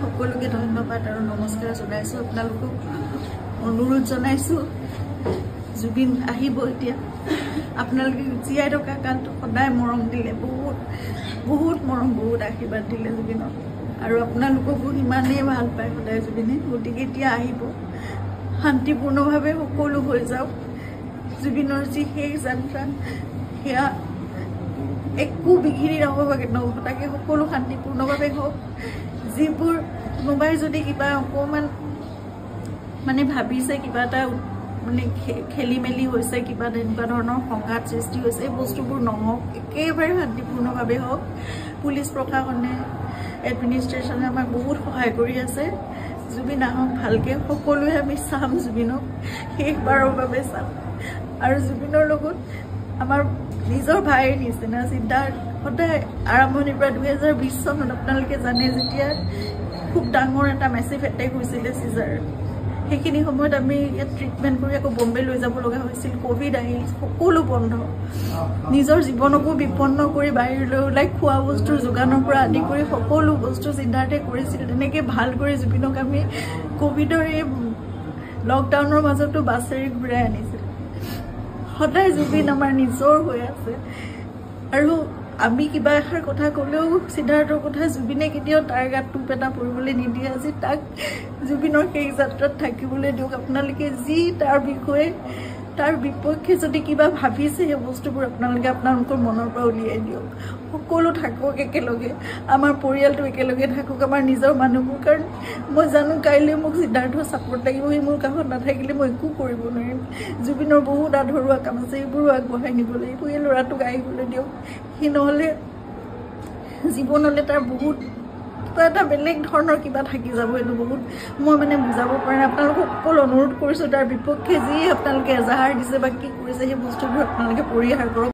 সকলোকে ধন্যবাদ আৰু নমস্কাৰ জনাইছো। আপোনালোকক অনুৰোধ জনাইছো জুবিন আহিব এতিয়া। আপোনালোকে জীয়াই থকা কালটো সদায় মৰম দিলে, বহুত বহুত মৰম, বহুত আশীৰ্বাদ দিলে জুবিনক, আৰু আপোনালোককো ইমানেই ভাল পায় সদায় জুবিনে। গতিকে এতিয়া আহিব, শান্তিপূৰ্ণভাৱে সকলো হৈ যাওক। জুবিনৰ যি শেষ যাত্ৰা সেয়া একো বিঘিনি নঘটাকে সকলো শান্তিপূৰ্ণভাৱে হওক। যিবোৰ কোনোবাই যদি কিবা অকণমান মানে ভাবিছে, কিবা এটা মানে খেলি মেলি হৈছে, কিবা তেনেকুৱা ধৰণৰ সংঘাত সৃষ্টি হৈছে, এই বস্তুবোৰ নহওক, একেবাৰে শান্তিপূৰ্ণভাৱে হওক। পুলিচ প্ৰশাসনে, এডমিনিষ্ট্ৰেশ্যনে আমাক বহুত সহায় কৰি আছে। জুবিন আহক ভালকৈ, সকলোৱে আমি চাম জুবিনক, শেষবাৰৰ বাবে চাম। আৰু জুবিনৰ লগত আমাৰ নিজৰ ভাইৰ নিচিনা সিদ্ধাৰ্থ সদায় আৰম্ভণিৰ পৰা 2020 চনত আপোনালোকে জানে, যেতিয়া খুব ডাঙৰ এটা মেচিভ এটেক হৈছিলে চিজাৰ, সেইখিনি সময়ত আমি ইয়াত ট্ৰিটমেণ্ট কৰি আকৌ বম্বে লৈ যাব লগা হৈছিল। কোভিড আহিল, সকলো বন্ধ, নিজৰ জীৱনকো বিপন্ন কৰি বাহিৰলৈ ওলাই খোৱা বস্তুৰ যোগানৰ পৰা আদি কৰি সকলো বস্তু সিদ্ধাৰ্থে কৰিছিল। তেনেকৈ ভাল কৰি জুবিনক আমি কোভিডৰ এই লকডাউনৰ মাজতো বাছেৰে ঘূৰাই আনিছিল। সদায় জুবিন আমাৰ নিজৰ হৈ আছে, আৰু আমি কিবা এষাৰ কথা ক'লেও সিদ্ধাৰ্থৰ কথা জুবিনে কেতিয়াও তাৰ গাত টোপ এটা পৰিবলৈ নিদিয়ে। আজি তাক জুবিনৰ সেই যাত্ৰাত থাকিবলৈ দিয়ক। আপোনালোকে যি তাৰ বিষয়ে, তাৰ বিপক্ষে যদি কিবা ভাবিছে, সেই বস্তুবোৰ আপোনালোকে আপোনালোকৰ মনৰ পৰা উলিয়াই দিয়ক। সকলো থাকক একেলগে, আমাৰ পৰিয়ালটো একেলগে থাকক, আমাৰ নিজৰ মানুহবোৰ। কাৰণ মই জানো কাইলৈ মোক সিদ্ধাৰ্থৰ ছাপোৰ্ট লাগিব, সি মোৰ কাষত নাথাকিলে মই একো কৰিব নোৱাৰিম। জুবিনৰ বহুত আধৰুৱা কাম আছে, সেইবোৰো আগবঢ়াই নিব লাগিব। এই ল'ৰাটোক আহিবলৈ দিয়ক, সি নহ'লে জীৱনলৈ তাৰ বহুত কিবা এটা বেলেগ ধৰণৰ কিবা থাকি যাব। এইটো বহুত মই মানে বুজাব পৰা নাই। আপোনালোকক সকলো অনুৰোধ কৰিছোঁ, তাৰ বিপক্ষে যি আপোনালোকে এজাহাৰ দিছে বা কি কৰিছে, সেই বস্তুবোৰ আপোনালোকে পৰিহাৰ কৰক।